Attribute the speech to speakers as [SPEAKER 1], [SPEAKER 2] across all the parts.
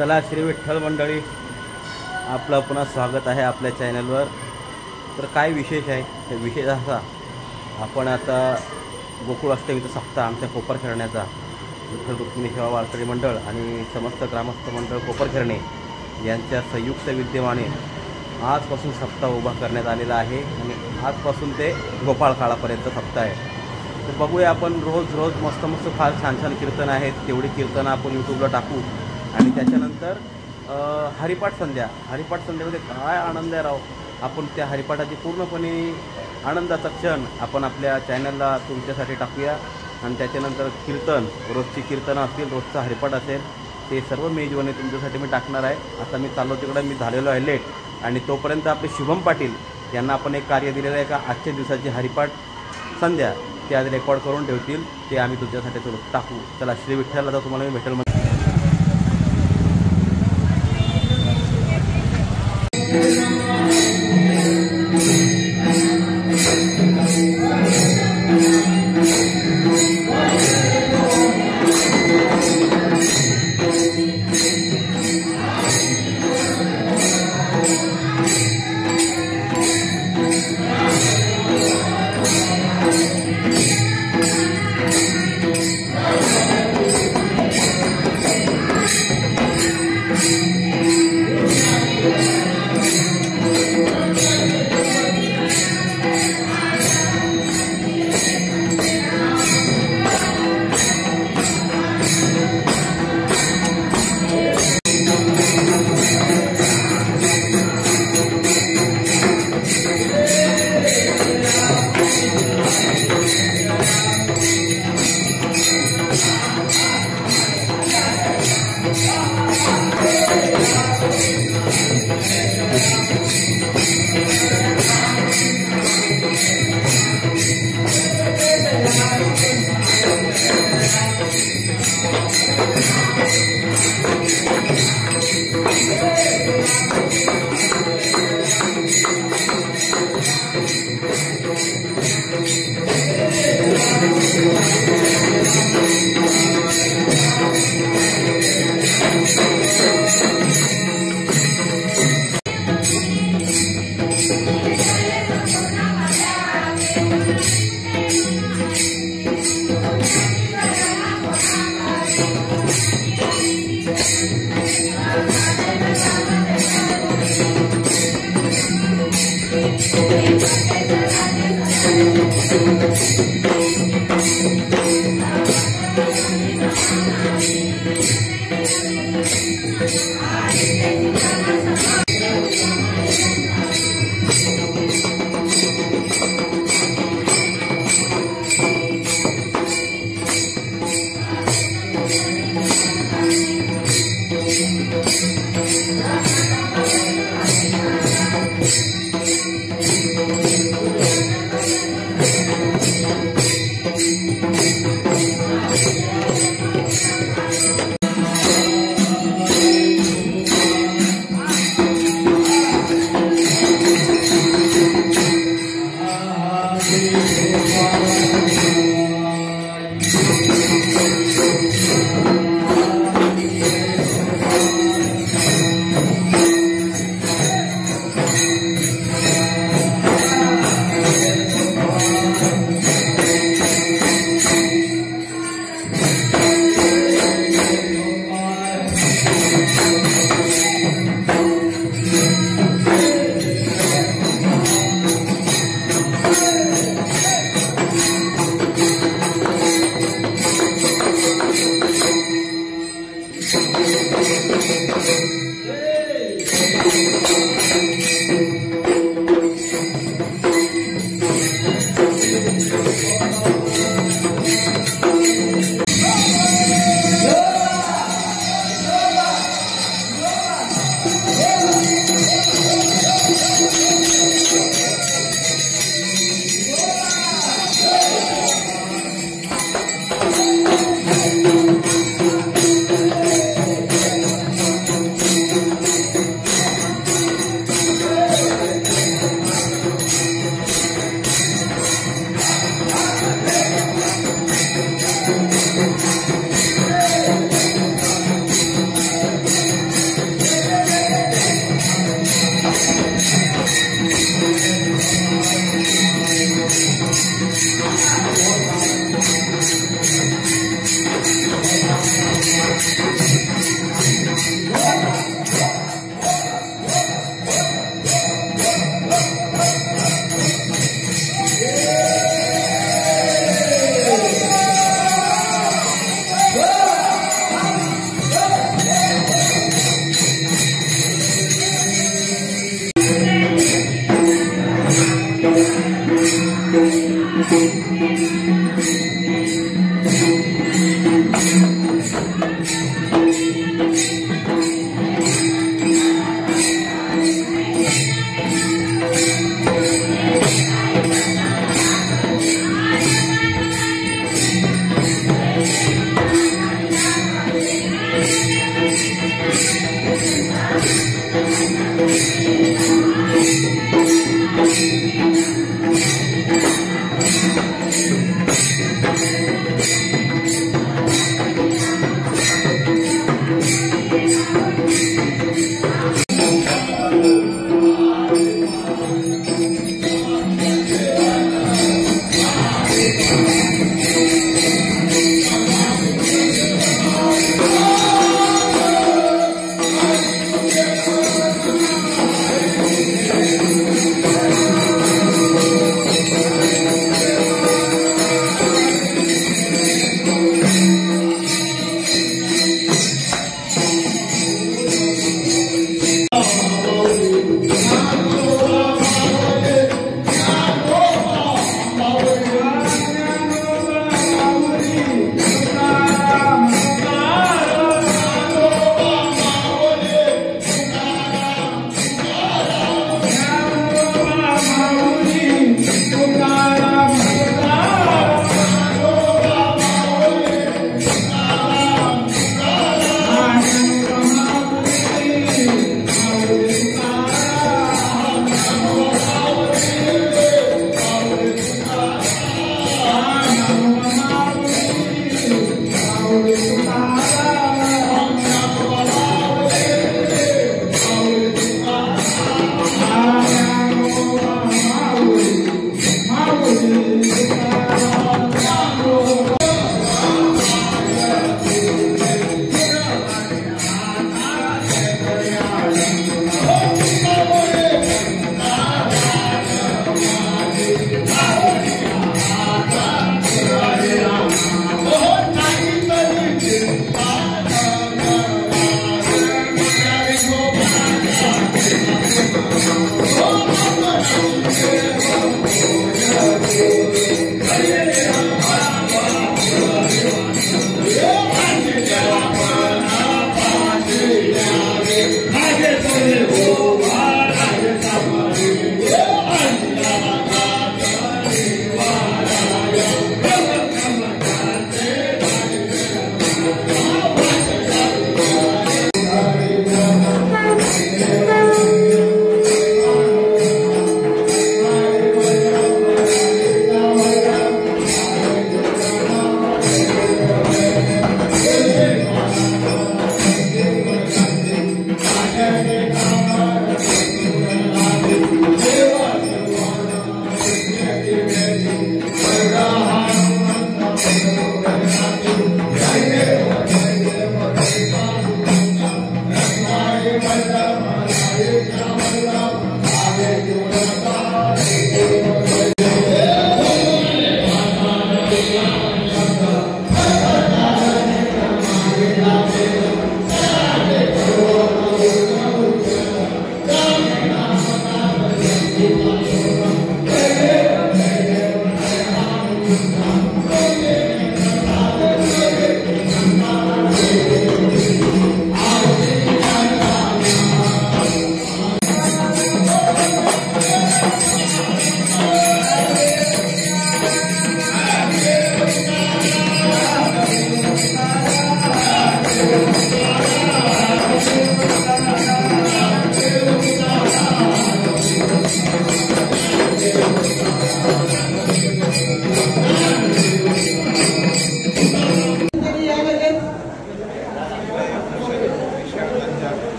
[SPEAKER 1] चला श्री विठ्ठल मंडळी, आपलं पुन्हा स्वागत आहे आपल्या चॅनलवर। तर काय विशेष आहे, विशेष असा आपण आता गोकुळ अष्टमीचा सप्ताह आमच्या कोपरखेरण्याचा विठ्ठल रुक्मिणी सेवा वारकरी मंडळ आणि समस्त ग्रामस्थ मंडळ कोपरखेरणे यांच्या संयुक्त विद्यमाने आजपासून सप्ताह उभा करण्यात आलेला आहे आणि आजपासून ते गोपाळ काळापर्यंत सप्ताह आहे। तर बघूया आपण रोज मस्त फार छान कीर्तन आहेत, तेवढी कीर्तनं आपण यूट्यूबला टाकू आणि त्याच्यानंतर हरिपाठ संध्यामध्ये काय आनंद आहे राव। आपण त्या हरिपाठाची पूर्णपणे आनंदाचा क्षण आपण आपल्या चॅनलला तुमच्यासाठी टाकूया आणि त्याच्यानंतर कीर्तन, रोजची कीर्तनं असतील, रोजचा हरिपाठ असेल, ते सर्व मेजवानी तुमच्यासाठी मी टाकणार आहे। आता मी चाललो तिकडे, मी झालेलो आहे लेट आणि तोपर्यंत आपले शुभम पाटील यांना आपण एक कार्य दिलेलं आहे का आजच्या दिवसाची हरिपाठ संध्या ते आज रेकॉर्ड करून ठेवतील, ते आम्ही तुमच्यासाठी टाकू। चला श्री विठ्ठलला तर तुम्हाला मी भेटेल।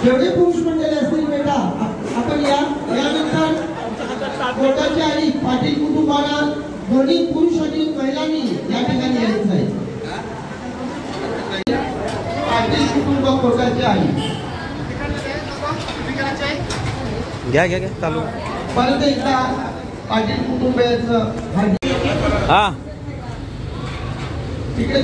[SPEAKER 2] जेवढे पुरुष मंडळी असतील बेटा आपण यानंतर कोटाची आणि पाटील कुटुंबाला दोन्ही पुरुष आणि महिलांनी या ठिकाणी यायचं आहे. पाटील कुटुंब कोटाची आहे
[SPEAKER 1] घ्या घ्या घ्या चालू
[SPEAKER 2] परत एकदा पाटील कुटुंबाचं
[SPEAKER 1] हा
[SPEAKER 2] तिकडे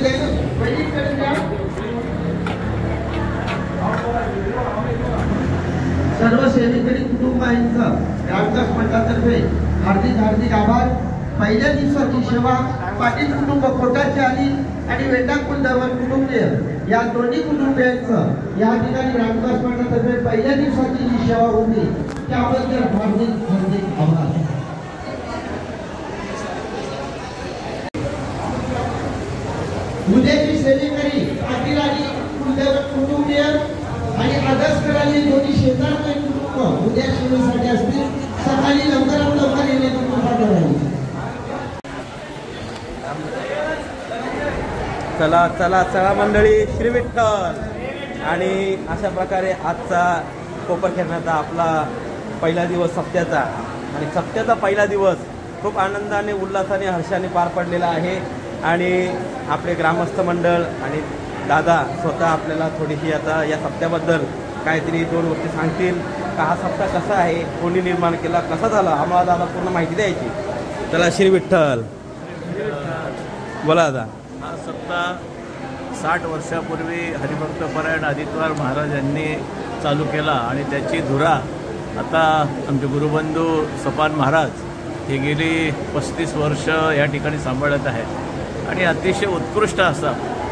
[SPEAKER 2] सर्व सेवेकरी कुटुंबांचं ग्रामविकास मंडळातर्फे हार्दिक हार्दिक आभार. पहिल्या दिवसाची सेवा पाटील कुटुंब कोटाची आली आणि वेंडाकुल दरवन कुटुंबीय या दोन्ही कुटुंबियांचं या ठिकाणी ग्रामविकास मंडळातर्फे पहिल्या दिवसाची जी सेवा होती त्याबद्दल हार्दिक हार्दिक आभार. उद्याची सेवेकरी पाटील आणि कुटुंबीय आणि आदर्शकरांनी दोन्ही शेजारचे कुटुंब उद्या सेवेसाठी असतील. सकाळी लवकरात लवकर येण्याची कृपा करावी.
[SPEAKER 1] चला चला चला मंडळी, श्री विठ्ठल. आणि अशा प्रकारे आजचा कोपर खेळण्याचा आपला पहिला दिवस सप्त्याचा, आणि सप्त्याचा पहिला दिवस खूप आनंदाने उल्हासाने हर्षाने पार पडलेला आहे. आणि आपले ग्रामस्थ मंडळ आणि दादा स्वतः आपल्याला थोडीशी आता या सप्त्याबद्दल काहीतरी 2 गोष्टी सांगतील. का हा सप्ताह कसा आहे, कोणी निर्माण केला, कसा झाला, आम्हाला दादा पूर्ण माहिती द्यायची. चला श्री विठ्ठल बोला दादा.
[SPEAKER 3] हा सप्ताह 60 वर्षापूर्वी हरिभक्त परायण आदित्यवार महाराज यांनी चालू केला आणि त्याची धुरा आता आमचे गुरुबंधू सपान महाराज हे गेली 35 वर्ष या ठिकाणी सांभाळत आहेत. आणि अतिशय उत्कृष्ट असा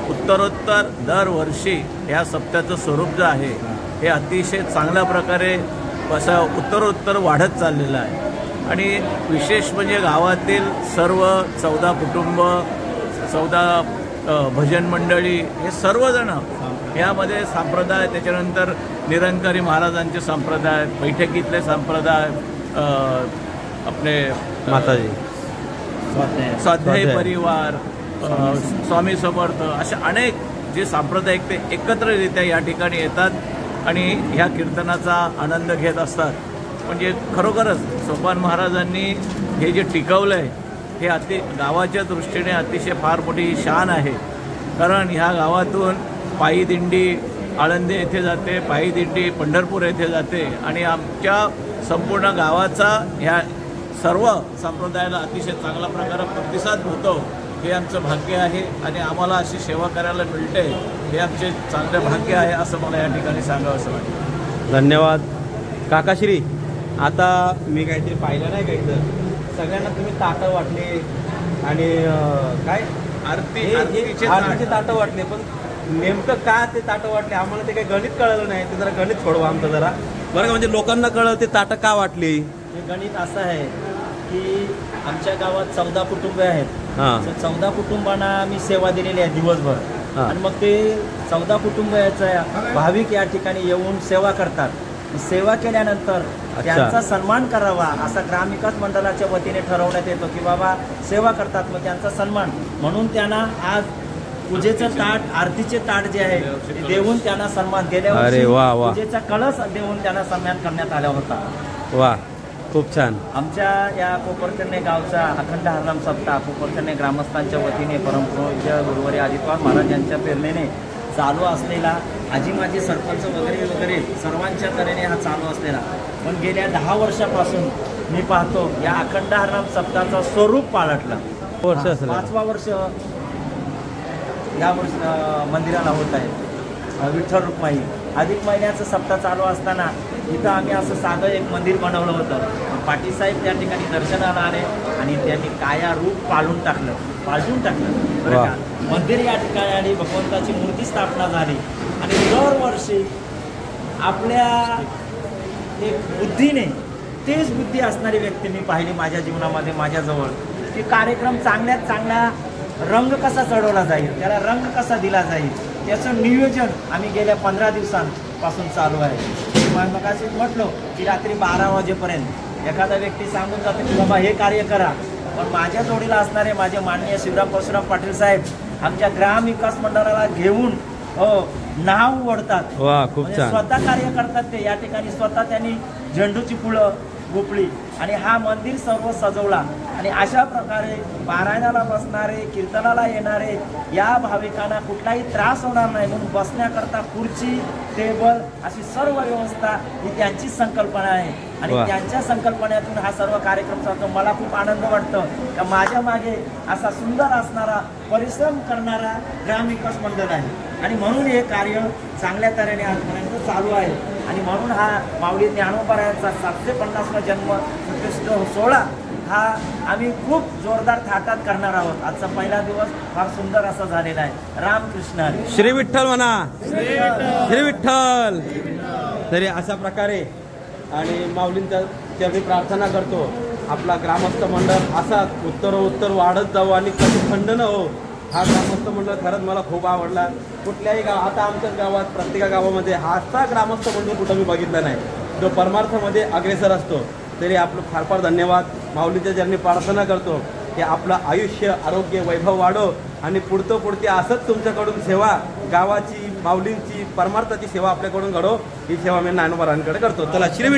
[SPEAKER 3] उत्तरोत्तर दरवर्षी या सप्त्याचं स्वरूप जे आहे हे अतिशय चांगल्या प्रकारे असं उत्तरोत्तर वाढत चाललेलं आहे. आणि विशेष म्हणजे गावातील सर्व 14 कुटुंब, 14 भजन मंडळी हे सर्वजण यामध्ये संप्रदाय, त्याच्यानंतर निरंकारी महाराजांचे संप्रदाय, बैठकीतले संप्रदाय, आपले
[SPEAKER 1] माताजी
[SPEAKER 3] स्वाध्याय परिवार, स्वामी समर्थ, अशा अनेक जे सांप्रदायिक ते एकत्ररित्या या ठिकाणी येतात आणि ह्या कीर्तनाचा आनंद घेत असतात. म्हणजे खरोखरच सोपान महाराजांनी हे जे टिकवलं आहे हे गावाच्या दृष्टीने अतिशय फार मोठी शान आहे. कारण ह्या गावातून पायी दिंडी आळंदी येथे जाते, पायी दिंडी पंढरपूर येथे जाते आणि आमच्या संपूर्ण गावाचा ह्या सर्व संप्रदायाला अतिशय चांगला प्रकारे प्रतिसाद होतो. हे आमचं भाग्य आहे आणि आम्हाला अशी सेवा करायला मिळते हे आमचे चांगले भाग्य आहे असं मला या ठिकाणी सांगावं असं वाटतं.
[SPEAKER 1] धन्यवाद काकाश्री. आता मी काहीतरी पाहिलं नाही, काहीतरी सगळ्यांना तुम्ही ताटं वाटले आणि काय आरतीचे ताटं वाटले, पण नेमकं का ते ताटं वाटले आम्हाला ते काही गणित कळलं नाही. ते जरा गणित सोडवा आमचं जरा बरं का. म्हणजे लोकांना कळलं ते ताटं का वाटली.
[SPEAKER 4] हे गणित असं आहे की आमच्या गावात 14 कुटुंबे आहेत. 14 कुटुंबांना आम्ही सेवा दिलेली आहे दिवसभर. आणि मग ते 14 कुटुंबाचा भाविक या ठिकाणी येऊन सेवा करतात. सेवा केल्यानंतर त्यांचा सन्मान करावा असं ग्रामविकास मंडळाच्या वतीने ठरवण्यात येतो की बाबा सेवा करतात मग त्यांचा सन्मान म्हणून त्यांना आज पूजेचं ताट, आरतीचे ताट जे आहे ते देऊन त्यांना सन्मान गेल्या वर्षी पूजेचा कळस देऊन त्यांना सन्मान करण्यात आला होता.
[SPEAKER 1] वा, खूप छान.
[SPEAKER 4] आमच्या या कोपरखंडे गावचा अखंड हरिनाम सप्ताह कोपरखंडे ग्रामस्थांच्या वतीने परमपूज्य गुरुवारी आदित्यवार महाराज यांच्या प्रेरणेने चालू असलेला, आजी माजी सरपंच वगैरे वगैरे सर्वांच्या तऱ्हेने हा चालू असलेला, पण गेल्या 10 वर्षापासून मी पाहतो या अखंड हरिनाम सप्ताहाचं स्वरूप पालटलं. 5वा वर्ष या वर्ष मंदिराला होत आहे. विठ्ठल रुक्माई अधिक महिन्याचं सप्ताह चालू असताना इथं आम्ही असं साधं एक मंदिर बनवलं होतं. पाटील साहेब त्या ठिकाणी दर्शनाला आले आणि त्यांनी काया रूप पालटून टाकलं बरं का. मंदिर या ठिकाणी आणि भगवंताची मूर्ती स्थापना झाली. आणि दरवर्षी आपल्या एक बुद्धीने तेच बुद्धी असणारी व्यक्ती मी पाहिली माझ्या जीवनामध्ये माझ्याजवळ की कार्यक्रम चांगल्यात चांगला रंग कसा चढवला जाईल, त्याला रंग कसा दिला जाईल, त्याचं नियोजन आम्ही गेल्या 15 दिवसांपासून चालू आहे. मगाशी म्हटलो की रात्री 12 वाजेपर्यंत एखादा व्यक्ती सांगून जातो की बाबा हे कार्य करा, पण माझ्या जोडीला असणारे माझे माननीय शिवराम परशुराम पाटील साहेब आमच्या ग्रामविकास मंडळाला घेऊन नाव ओढतात. स्वतः कार्य करतात ते. या ठिकाणी स्वतः त्यांनी झेंडूची फुलं गोपळी आणि हा मंदिर सर्व सजवला. आणि अशा प्रकारे पारायणाला बसणारे, कीर्तनाला येणारे या भाविकांना कुठलाही त्रास होणार नाही म्हणून बसण्याकरता खुर्ची, टेबल अशी सर्व व्यवस्था ही त्यांचीच संकल्पना आहे. आणि त्यांच्या संकल्पनेतून हा सर्व कार्यक्रम चालतो. मला खूप आनंद वाटतो का माझ्या मागे असा सुंदर असणारा, परिश्रम करणारा ग्रामविकास मंडळ आहे. आणि म्हणून हे कार्य चांगल्या तऱ्हेने आजपर्यंत चालू आहे. आणि म्हणून हा माऊली ज्ञानोबारायांचा 750वा जन्म सोहळा हा आम्ही खूप जोरदार थाटात करणार आहोत. आजचा पहिला दिवस फार सुंदर असा झालेला आहे. रामकृष्ण हरी.
[SPEAKER 1] श्री विठ्ठल म्हणा. श्री विठ्ठल. तरी अशा प्रकारे आणि माऊलींच्या चरणी प्रार्थना करतो आपला ग्रामस्थ मंडळ असाच उत्तरोत्तर वाढत जावं आणि कधी खंड न हो. हा ग्रामस्थ मंडळ खरंच मला खूप आवडला. कुठल्याही गाव आता आमच्याच गावात प्रत्येक गावामध्ये हाचा ग्रामस्थ मंडळ कुठं मी बघितला नाही जो परमार्थामध्ये अग्रेसर असतो. तरी आपलं फार फार धन्यवाद. माऊलीच्या चरणी प्रार्थना करतो की आपलं आयुष्य आरोग्य वैभव वाढो आणि पुढती असंच तुमच्याकडून सेवा गावाची माऊलींची परमार्थाची सेवा आपल्याकडून घडो ही सेवा मी ज्ञानोबारायांकडे करतो. चला श्री